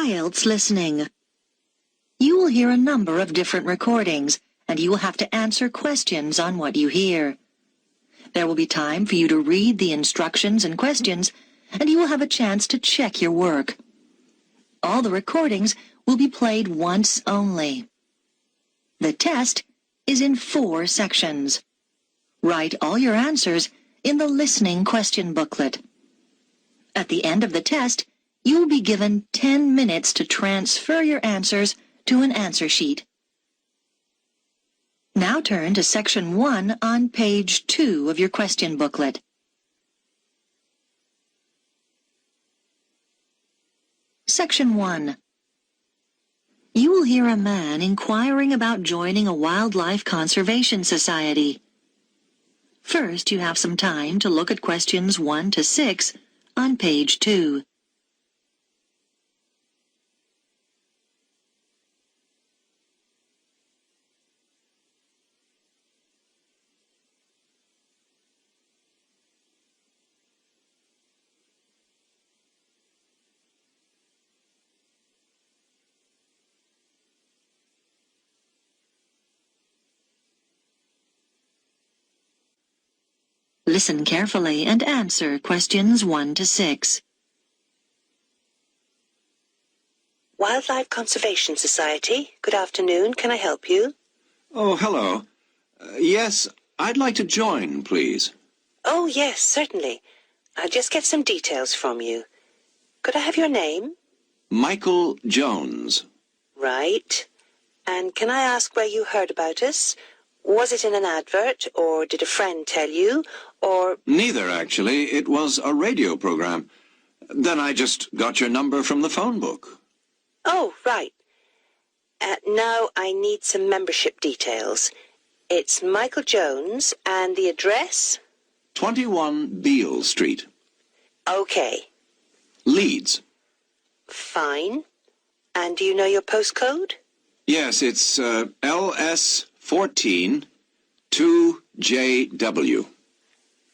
IELTS listening. You will hear a number of different recordings, and you will have to answer questions on what you hear. There will be time for you to read the instructions and questions, and you will have a chance to check your work. All the recordings will be played once only. The test is in 4 sections. Write all your answers in the listening question booklet. At the end of the test, you will be given 10 minutes to transfer your answers to an answer sheet. Now turn to Section 1 on page 2 of your question booklet. Section 1. You will hear a man inquiring about joining a wildlife conservation society. First, you have some time to look at questions 1 to 6 on page 2. Listen carefully and answer questions 1 to 6. Wildlife Conservation Society. Good afternoon. Can I help you? Oh, hello. Yes, I'd like to join, please. Oh, yes, certainly. I'll just get some details from you. Could I have your name? Michael Jones. Right. And can I ask where you heard about us? Was it in an advert, or did a friend tell you, or... Neither, actually. It was a radio program. Then I just got your number from the phone book. Oh, right. Now I need some membership details. It's Michael Jones, and the address? 21 Beale Street. Okay. Leeds. Fine. And do you know your postcode? Yes, it's LS14 2JW.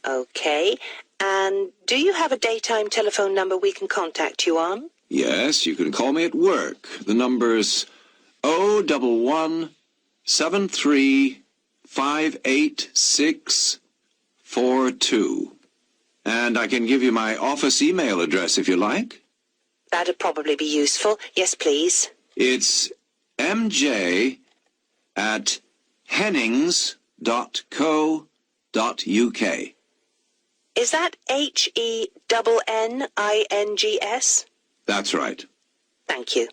Okay. And do you have a daytime telephone number we can contact you on? Yes, you can call me at work. The number's 011-73-586-42. And I can give you my office email address if you like. That'd probably be useful. Yes, please. It's mj@hennings.co.uk. Is that HENNINGS? That's right. Thank you.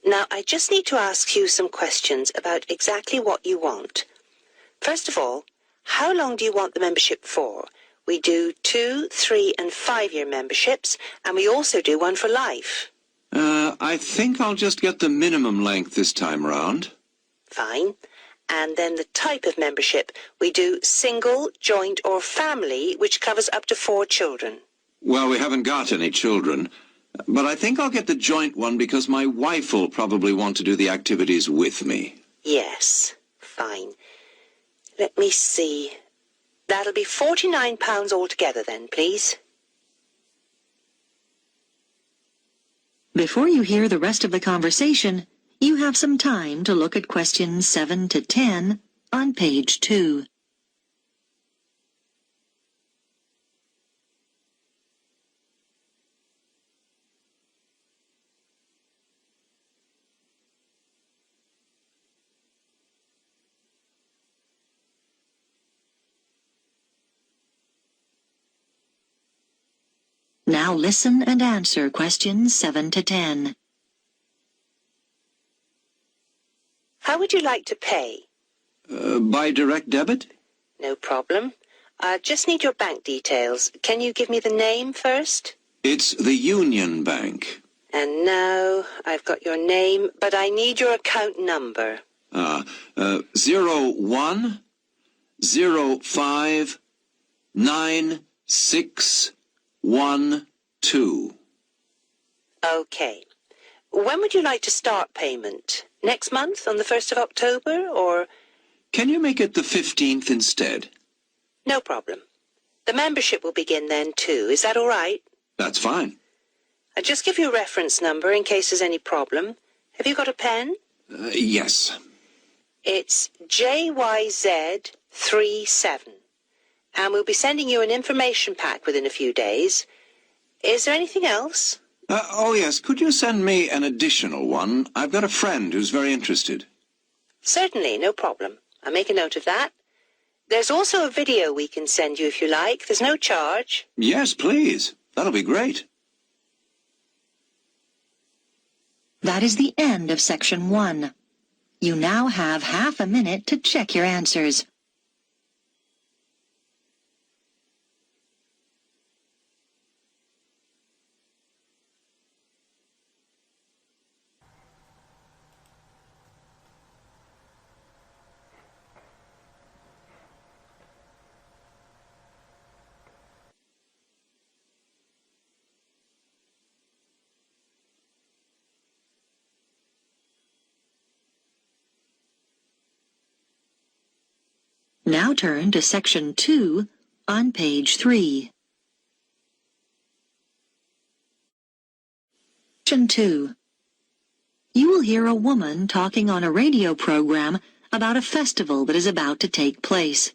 Now, I just need to ask you some questions about exactly what you want. First of all, how long do you want the membership for? We do 2, 3, and 5-year memberships, and we also do one for life. I think I'll just get the minimum length this time round. Fine. And then the type of membership. We do single, joint, or family, which covers up to 4 children. Well, we haven't got any children, but I think I'll get the joint one because my wife will probably want to do the activities with me. Yes. Fine. Let me see. That'll be £49 altogether then, please. Before you hear the rest of the conversation, you have some time to look at questions 7 to 10 on page 2. Now listen and answer questions 7 to 10. How would you like to pay? By direct debit? No problem. I just need your bank details. Can you give me the name first? It's the Union Bank. And now I've got your name, but I need your account number. 01059612. Okay. When would you like to start payment? Next month, on the 1st of October, or... Can you make it the 15th instead? No problem. The membership will begin then, too. Is that all right? That's fine. I'll just give you a reference number in case there's any problem. Have you got a pen? Yes. It's JYZ37. And we'll be sending you an information pack within a few days. Is there anything else? Oh, yes. Could you send me an additional one? I've got a friend who's very interested. Certainly, no problem. I'll make a note of that. There's also a video we can send you if you like. There's no charge. Yes, please. That'll be great. That is the end of Section 1. You now have half a minute to check your answers. Now turn to Section 2 on page 3. Section 2. You will hear a woman talking on a radio program about a festival that is about to take place.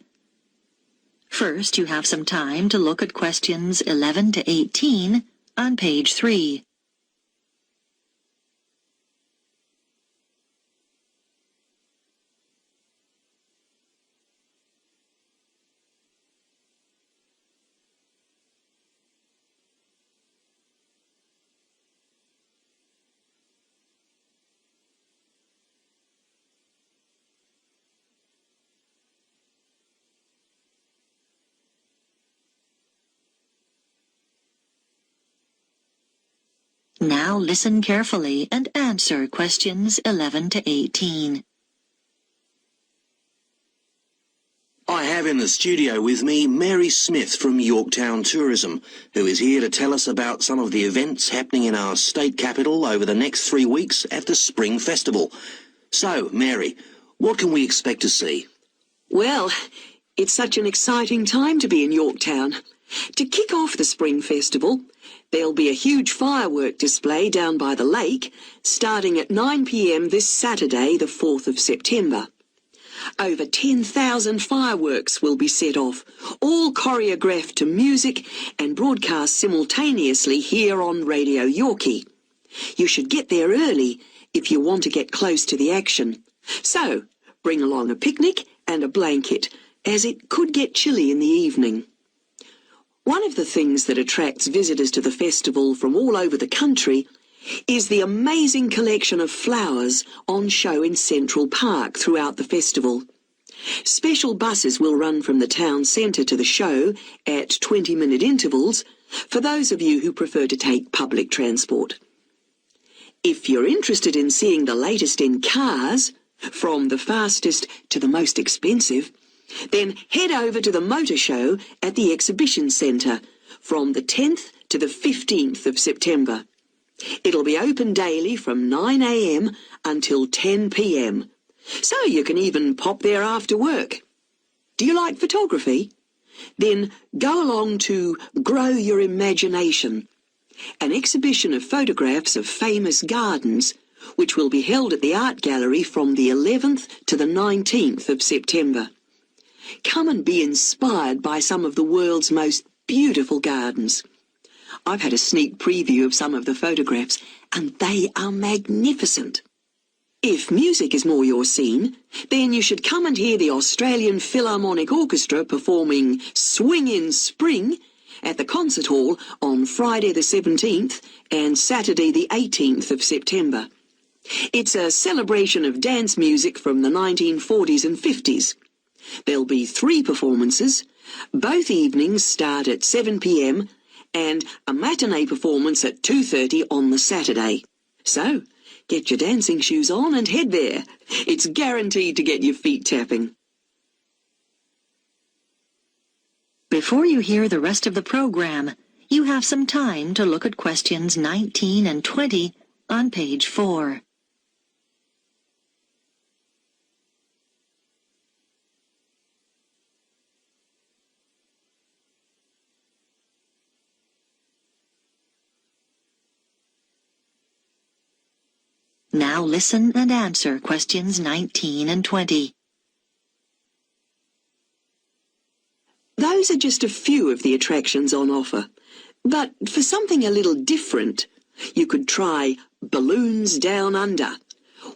First, you have some time to look at questions 11 to 18 on page 3. Now listen carefully and answer questions 11 to 18. I have in the studio with me Mary Smith from Yorktown Tourism, who is here to tell us about some of the events happening in our state capital over the next 3 weeks at the Spring Festival. So, Mary, what can we expect to see? Well, it's such an exciting time to be in Yorktown. To kick off the Spring Festival, there'll be a huge firework display down by the lake, starting at 9 p.m. this Saturday, the 4th of September. Over 10,000 fireworks will be set off, all choreographed to music and broadcast simultaneously here on Radio Yorkie. You should get there early if you want to get close to the action. So, bring along a picnic and a blanket, as it could get chilly in the evening. One of the things that attracts visitors to the festival from all over the country is the amazing collection of flowers on show in Central Park throughout the festival. Special buses will run from the town centre to the show at 20-minute intervals for those of you who prefer to take public transport. If you're interested in seeing the latest in cars, from the fastest to the most expensive, then head over to the motor show at the exhibition centre from the 10th to the 15th of September. It'll be open daily from 9 a.m. until 10 p.m. So you can even pop there after work. Do you like photography? Then go along to Grow Your Imagination, an exhibition of photographs of famous gardens, which will be held at the Art Gallery from the 11th to the 19th of September. Come and be inspired by some of the world's most beautiful gardens. I've had a sneak preview of some of the photographs, and they are magnificent. If music is more your scene, then you should come and hear the Australian Philharmonic Orchestra performing Swing in Spring at the Concert Hall on Friday the 17th and Saturday the 18th of September. It's a celebration of dance music from the 1940s and 50s. There'll be 3 performances. Both evenings start at 7 p.m. and a matinee performance at 2:30 on the Saturday. So, get your dancing shoes on and head there. It's guaranteed to get your feet tapping. Before you hear the rest of the program, you have some time to look at questions 19 and 20 on page 4. Now listen and answer questions 19 and 20. Those are just a few of the attractions on offer. But for something a little different, you could try Balloons Down Under,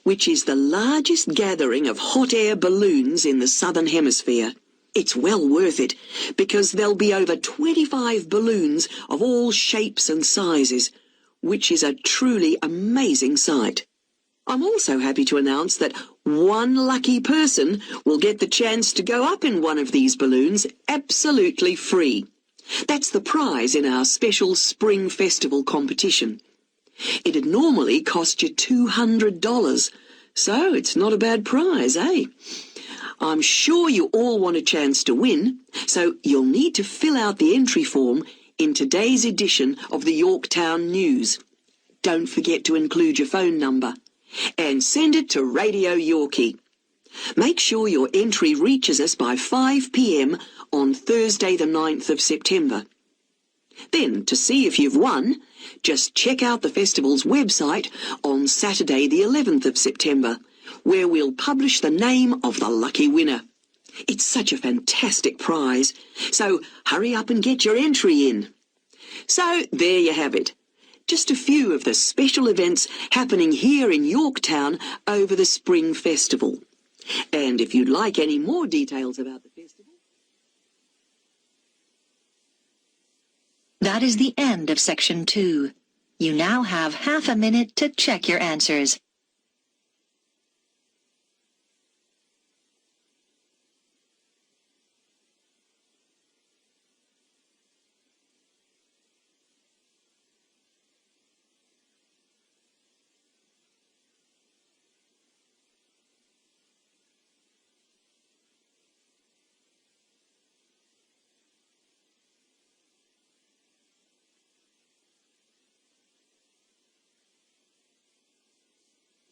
which is the largest gathering of hot air balloons in the Southern Hemisphere. It's well worth it, because there'll be over 25 balloons of all shapes and sizes, which is a truly amazing sight. I'm also happy to announce that one lucky person will get the chance to go up in one of these balloons absolutely free. That's the prize in our special Spring Festival competition. It'd normally cost you $200, so it's not a bad prize, eh? I'm sure you all want a chance to win, so you'll need to fill out the entry form in today's edition of the Yorktown News. Don't forget to include your phone number. And send it to Radio Yorkie. Make sure your entry reaches us by 5 p.m. on Thursday the 9th of September. Then, to see if you've won, just check out the festival's website on Saturday the 11th of September, where we'll publish the name of the lucky winner. It's such a fantastic prize, so hurry up and get your entry in. So, there you have it. Just a few of the special events happening here in Yorktown over the Spring Festival. And if you'd like any more details about the festival... That is the end of Section 2. You now have half a minute to check your answers.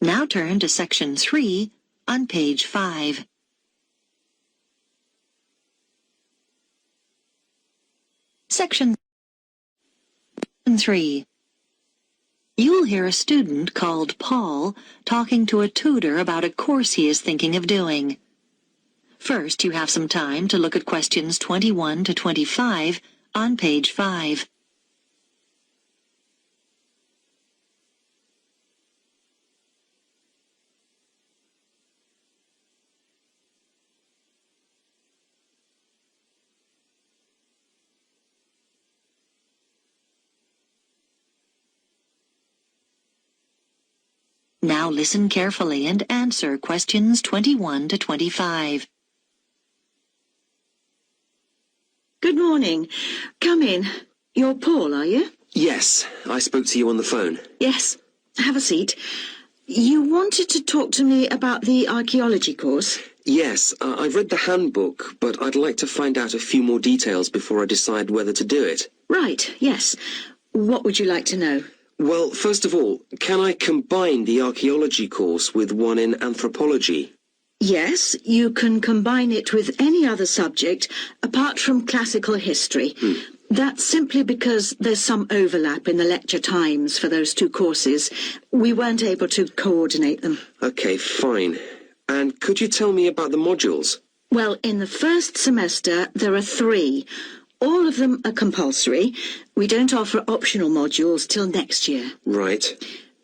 Now turn to Section 3 on page 5. Section 3. You'll hear a student called Paul talking to a tutor about a course he is thinking of doing. First, you have some time to look at questions 21 to 25 on page 5. Now listen carefully and answer questions 21 to 25. Good morning. Come in. You're Paul, are you? Yes, I spoke to you on the phone. Yes. Have a seat. You wanted to talk to me about the archaeology course? Yes, I've read the handbook, but I'd like to find out a few more details before I decide whether to do it. Right, yes. What would you like to know? Well, first of all, can I combine the archaeology course with one in anthropology? Yes, you can combine it with any other subject apart from classical history. That's simply because there's some overlap in the lecture times for those two courses. We weren't able to coordinate them. Okay, fine. And could you tell me about the modules? Well, in the first semester, there are 3. All of them are compulsory. We don't offer optional modules till next year. Right.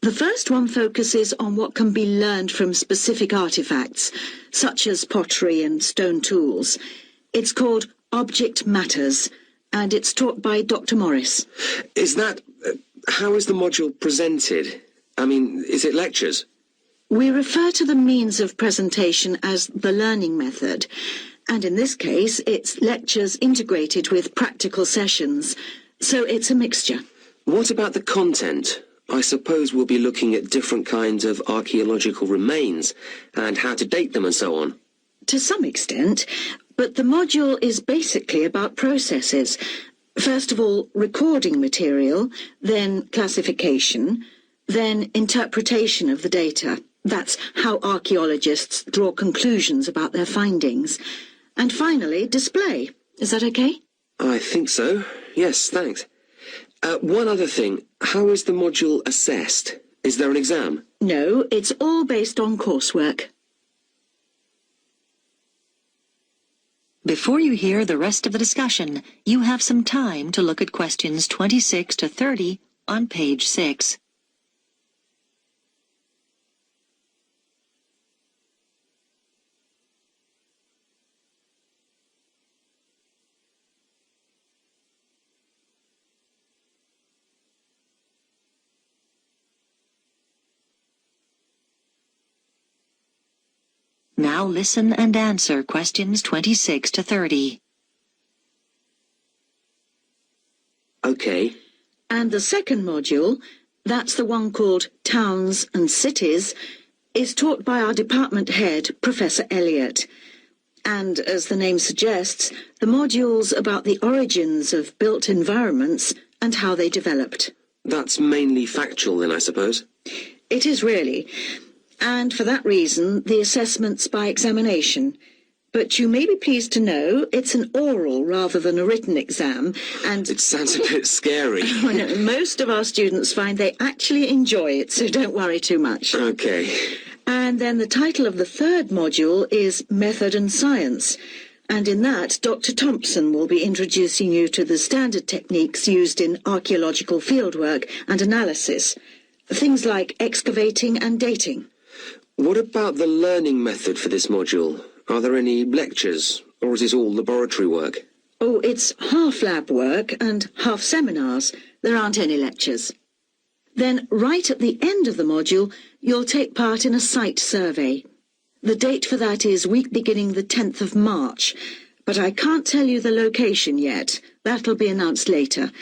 The first one focuses on what can be learned from specific artifacts, such as pottery and stone tools. It's called Object Matters, and it's taught by Dr. Morris. Is that... how is the module presented? I mean, is it lectures? We refer to the means of presentation as the learning method, and in this case, it's lectures integrated with practical sessions, so it's a mixture. What about the content? I suppose we'll be looking at different kinds of archaeological remains and how to date them and so on. To some extent, but the module is basically about processes. First of all, recording material, then classification, then interpretation of the data. That's how archaeologists draw conclusions about their findings. And finally, display. Is that okay? I think so. Yes, thanks. One other thing. How is the module assessed? Is there an exam? No, it's all based on coursework. Before you hear the rest of the discussion, you have some time to look at questions 26 to 30 on page 6. Now listen and answer questions 26 to 30. Okay. And the second module, that's the one called Towns and Cities, is taught by our department head, Professor Elliott. And as the name suggests, the module's about the origins of built environments and how they developed. That's mainly factual then, I suppose. It is really. And for that reason, the assessment's by examination. But you may be pleased to know it's an oral rather than a written exam, and It sounds a bit scary. oh, no, most of our students find they actually enjoy it, so don't worry too much. Okay. And then the title of the third module is Method and Science. And in that, Dr. Thompson will be introducing you to the standard techniques used in archaeological fieldwork and analysis. Things like excavating and dating. What about the learning method for this module? Are there any lectures, or is it all laboratory work? Oh, it's half lab work and half seminars. There aren't any lectures. Then, right at the end of the module, you'll take part in a site survey. The date for that is week beginning the 10th of March, but I can't tell you the location yet. That'll be announced later.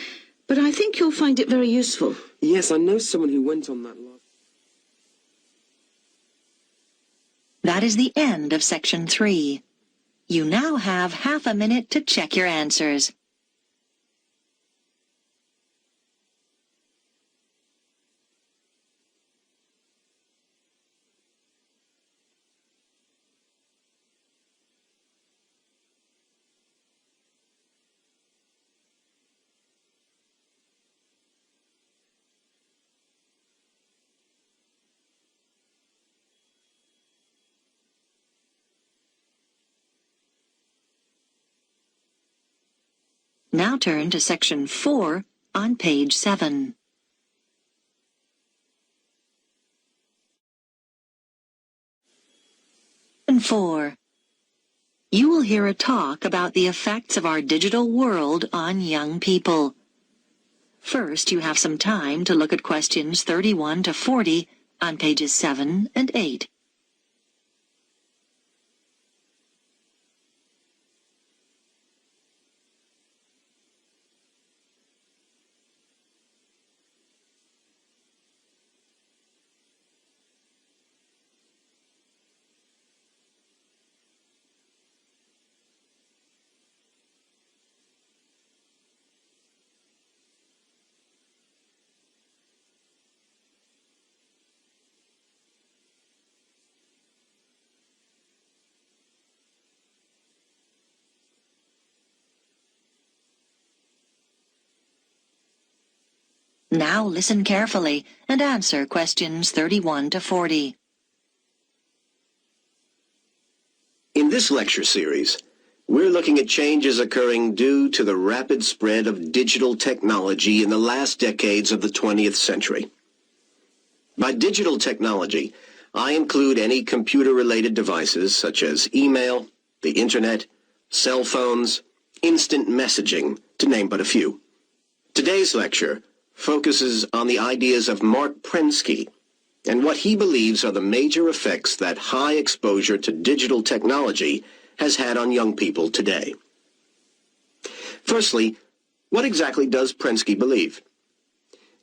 But I think you'll find it very useful. Yes, I know someone who went on that last. That is the end of section 3. You now have half a minute to check your answers. Now turn to section 4 on page 7. Section 4. You will hear a talk about the effects of our digital world on young people. First, you have some time to look at questions 31 to 40 on pages 7 and 8. Now listen carefully and answer questions 31 to 40. In this lecture series, we're looking at changes occurring due to the rapid spread of digital technology in the last decades of the 20th century. By digital technology, I include any computer-related devices such as email, the internet, cell phones, instant messaging, to name but a few. Today's lecture focuses on the ideas of Mark Prensky and what he believes are the major effects that high exposure to digital technology has had on young people today. Firstly, what exactly does Prensky believe?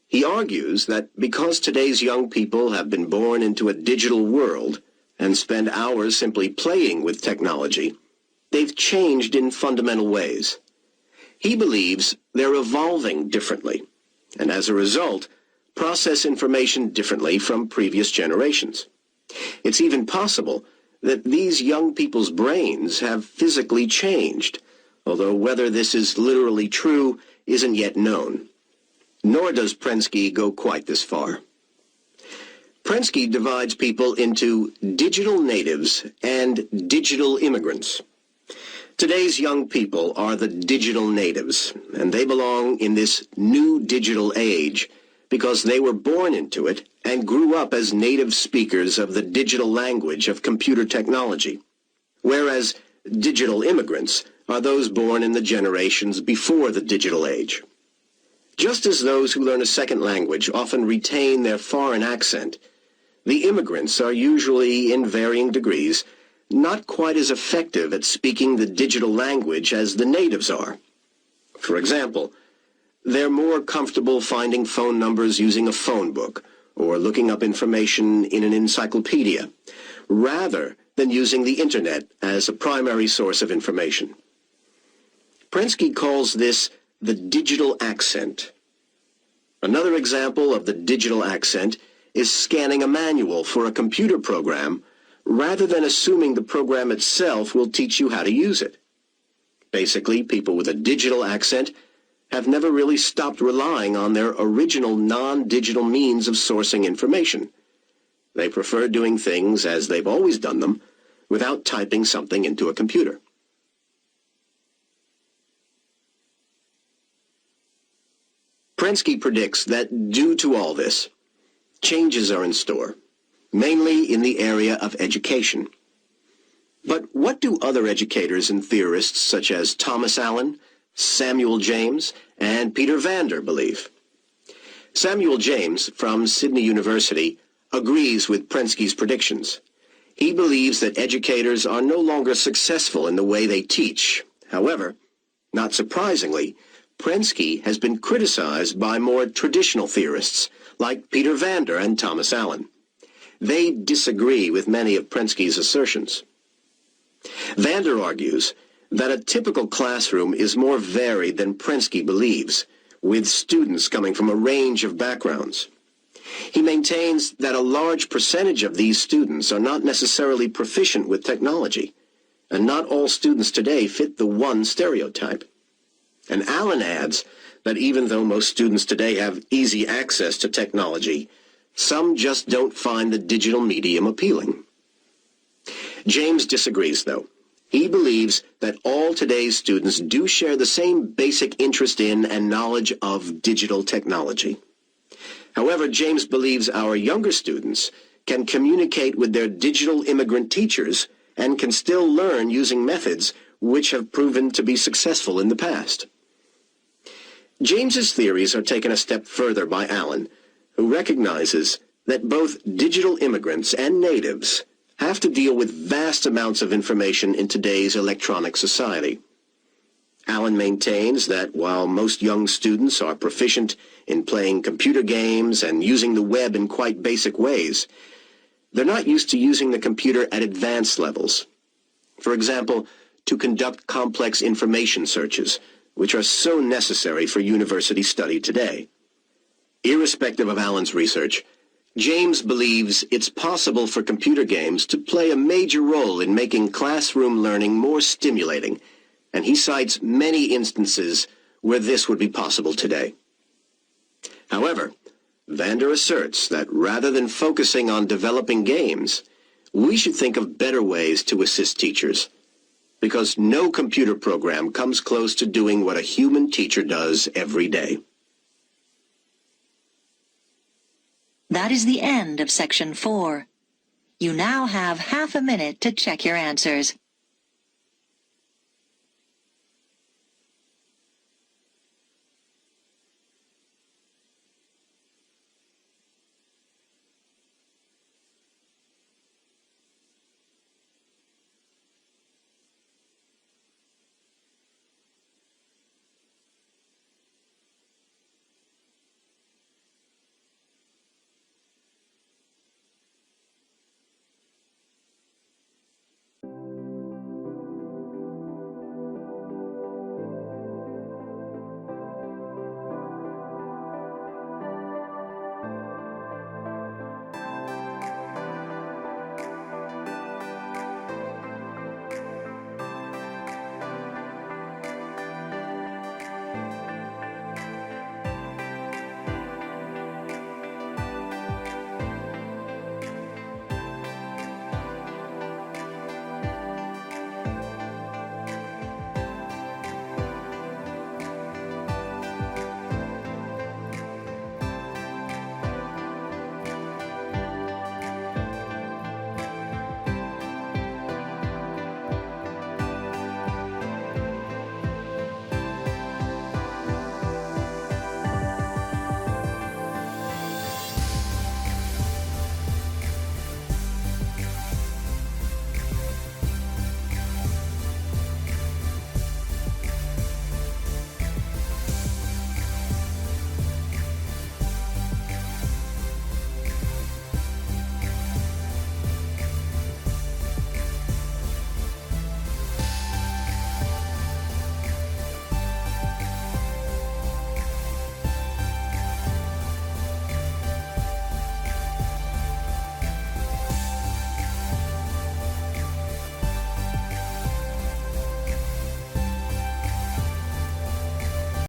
He argues that because today's young people have been born into a digital world and spend hours simply playing with technology, they've changed in fundamental ways. He believes they're evolving differently, and as a result, process information differently from previous generations. It's even possible that these young people's brains have physically changed, although whether this is literally true isn't yet known. Nor does Prensky go quite this far. Prensky divides people into digital natives and digital immigrants. Today's young people are the digital natives, and they belong in this new digital age because they were born into it and grew up as native speakers of the digital language of computer technology, whereas digital immigrants are those born in the generations before the digital age. Just as those who learn a second language often retain their foreign accent, the immigrants are usually, in varying degrees, not quite as effective at speaking the digital language as the natives are. For example, they're more comfortable finding phone numbers using a phone book or looking up information in an encyclopedia, rather than using the internet as a primary source of information. Prensky calls this the digital accent. Another example of the digital accent is scanning a manual for a computer program rather than assuming the program itself will teach you how to use it. Basically, people with a digital accent have never really stopped relying on their original non-digital means of sourcing information. They prefer doing things as they've always done them without typing something into a computer. Prensky predicts that due to all this, changes are in store, mainly in the area of education. But what do other educators and theorists such as Thomas Allen, Samuel James, and Peter Vander believe? Samuel James, from Sydney University, agrees with Prensky's predictions. He believes that educators are no longer successful in the way they teach. However, not surprisingly, Prensky has been criticized by more traditional theorists like Peter Vander and Thomas Allen. They disagree with many of Prensky's assertions. Vander argues that a typical classroom is more varied than Prensky believes, with students coming from a range of backgrounds. He maintains that a large percentage of these students are not necessarily proficient with technology, and not all students today fit the one stereotype. And Allen adds that even though most students today have easy access to technology, some just don't find the digital medium appealing. James disagrees, though. He believes that all today's students do share the same basic interest in and knowledge of digital technology. However, James believes our younger students can communicate with their digital immigrant teachers and can still learn using methods which have proven to be successful in the past. James's theories are taken a step further by Allen, who recognizes that both digital immigrants and natives have to deal with vast amounts of information in today's electronic society. Allen maintains that while most young students are proficient in playing computer games and using the web in quite basic ways, they're not used to using the computer at advanced levels. For example, to conduct complex information searches, which are so necessary for university study today. Irrespective of Allen's research, James believes it's possible for computer games to play a major role in making classroom learning more stimulating, and he cites many instances where this would be possible today. However, Vander asserts that rather than focusing on developing games, we should think of better ways to assist teachers, because no computer program comes close to doing what a human teacher does every day. That is the end of Section 4. You now have half a minute to check your answers.